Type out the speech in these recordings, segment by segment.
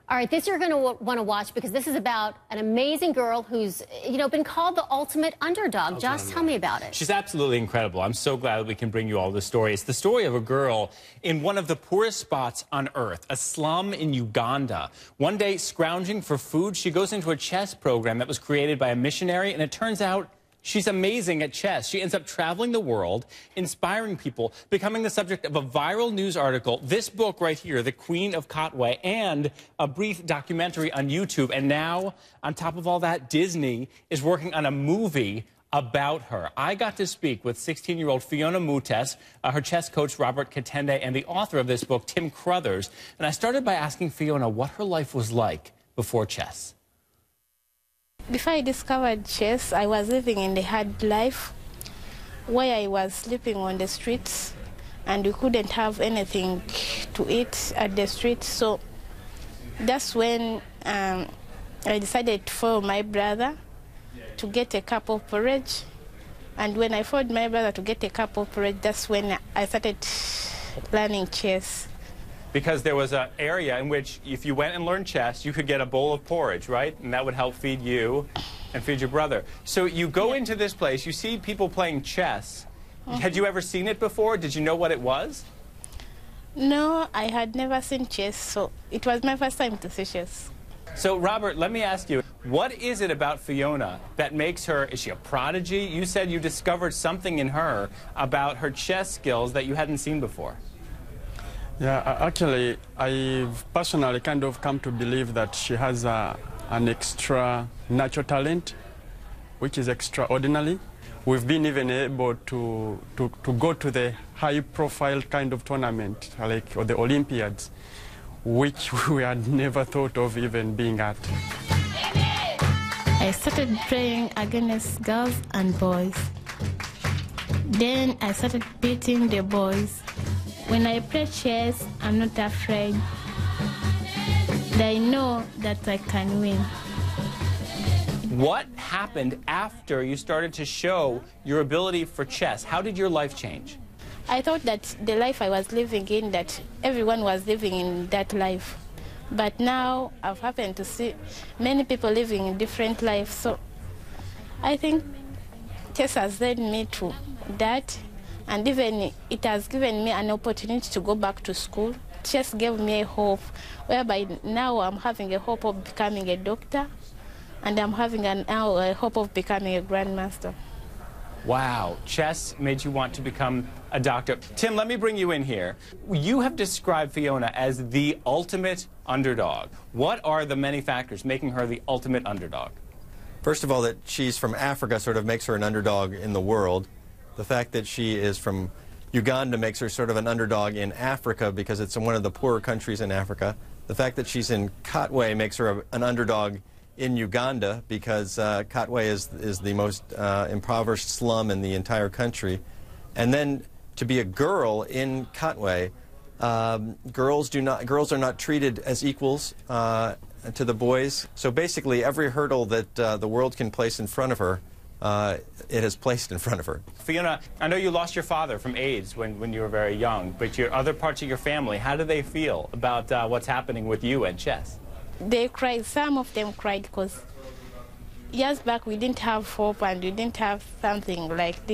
All right, this you're going to want to watch because this is about an amazing girl who's, been called the ultimate underdog. Josh, tell me about it. She's absolutely incredible. I'm so glad that we can bring you all this story. It's the story of a girl in one of the poorest spots on earth, a slum in Uganda. One day, scrounging for food, she goes into a chess program that was created by a missionary, and it turns out she's amazing at chess. She ends up traveling the world, inspiring people, becoming the subject of a viral news article, this book right here, The Queen of Katwe, and a brief documentary on YouTube. And now, on top of all that, Disney is working on a movie about her. I got to speak with 16-year-old Phiona Mutesi, her chess coach Robert Katende, and the author of this book, Tim Crothers. And I started by asking Phiona what her life was like before chess. Before I discovered chess, I was living in the hard life where I was sleeping on the streets and we couldn't have anything to eat at the streets. So that's when I decided to follow my brother to get a cup of porridge. And when I followed my brother to get a cup of porridge, that's when I started learning chess. Because there was an area in which if you went and learned chess, you could get a bowl of porridge, right? And that would help feed you and feed your brother. So you go into this place, you see people playing chess. Had you ever seen it before? Did you know what it was? No, I had never seen chess, so it was my first time to see chess. So, Robert, let me ask you, what is it about Phiona that makes her, is she a prodigy? You said you discovered something in her about her chess skills that you hadn't seen before. Yeah, actually, I've personally kind of come to believe that she has an extra natural talent, which is extraordinary. We've been even able to go to the high-profile kind of tournament, like the Olympiads, which we had never thought of even being at. I started playing against girls and boys. Then I started beating the boys. When I play chess, I'm not afraid. I know that I can win. What happened after you started to show your ability for chess? How did your life change? I thought that the life I was living in, that everyone was living in that life. But now I've happened to see many people living in different lives. So I think chess has led me to that. And even it has given me an opportunity to go back to school. Chess gave me a hope, whereby now I'm having a hope of becoming a doctor, and I'm having now a hope of becoming a grandmaster. Wow, chess made you want to become a doctor. Tim, let me bring you in here. You have described Phiona as the ultimate underdog. What are the many factors making her the ultimate underdog? First of all, that she's from Africa sort of makes her an underdog in the world. The fact that she is from Uganda makes her sort of an underdog in Africa because it's in one of the poorer countries in Africa. The fact that she's in Katwe makes her an underdog in Uganda because Katwe is the most impoverished slum in the entire country. And then to be a girl in Katwe, girls are not treated as equals to the boys. So basically every hurdle that the world can place in front of her, it has placed in front of her. Phiona, I know you lost your father from AIDS when you were very young, but your other parts of your family, how do they feel about what's happening with you and chess? They cried. Some of them cried because years back we didn't have hope and we didn't have something like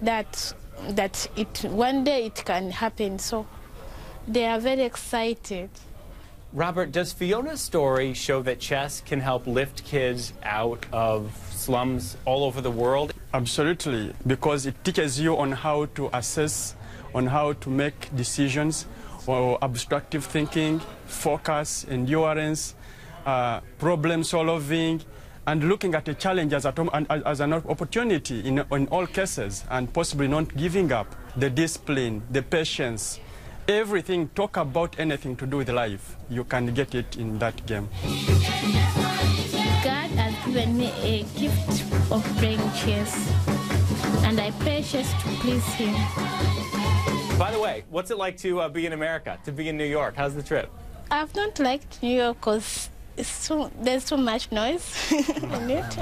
that one day it can happen. So they are very excited. Robert, does Phiona's story show that chess can help lift kids out of slums all over the world? Absolutely, because it teaches you on how to assess, on how to make decisions, or abstractive thinking, focus, endurance, problem solving, and looking at a challenge as an opportunity in all cases, and possibly not giving up. The discipline, the patience, everything. Talk about anything to do with life. You can get it in that game. God has given me a gift of playing chess, and I play chess to please Him. By the way, what's it like to be in America, to be in New York? How's the trip? I've not liked New York because there's too much noise in it.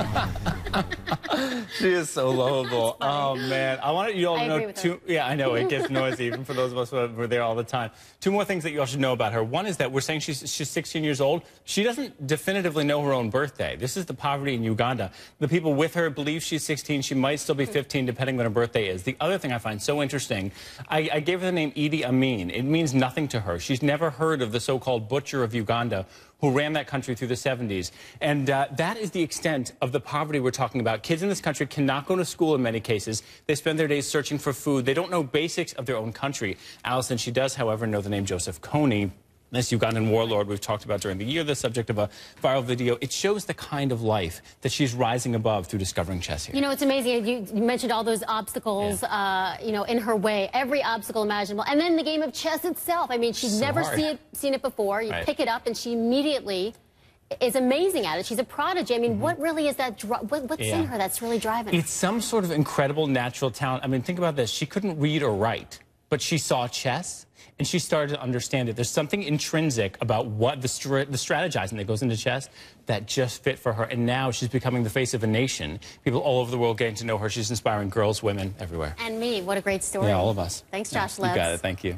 She is so lovable. Oh, man. I want you all to know yeah, I know. It gets noisy, even for those of us who are there all the time. Two more things that you all should know about her. One is that we're saying she's 16 years old. She doesn't definitively know her own birthday. This is the poverty in Uganda. The people with her believe she's 16. She might still be 15, depending when her birthday is. The other thing I find so interesting, I gave her the name Idi Amin. It means nothing to her. She's never heard of the so-called butcher of Uganda who ran that country through the 70s. And that is the extent of the poverty we're talking about. Kids in this country cannot go to school in many cases. They spend their days searching for food. They don't know basics of their own country. Allison, she does, however, know the name Joseph Kony. This Ugandan warlord we've talked about during the year, the subject of a viral video. It shows the kind of life that she's rising above through discovering chess here. You know, it's amazing. You mentioned all those obstacles, you know, in her way, every obstacle imaginable. And then the game of chess itself. I mean, she's never seen it before. You pick it up and she immediately is amazing at it. She's a prodigy. I mean, what really is that? What's in her that's really driving her? It's some sort of incredible natural talent. I mean, think about this. She couldn't read or write, but she saw chess and she started to understand it. There's something intrinsic about what the strategizing that goes into chess that just fit for her. And now she's becoming the face of a nation. People all over the world getting to know her. She's inspiring girls, women, everywhere. And me. What a great story. Yeah, all of us. Thanks, Josh. You got it. Thank you.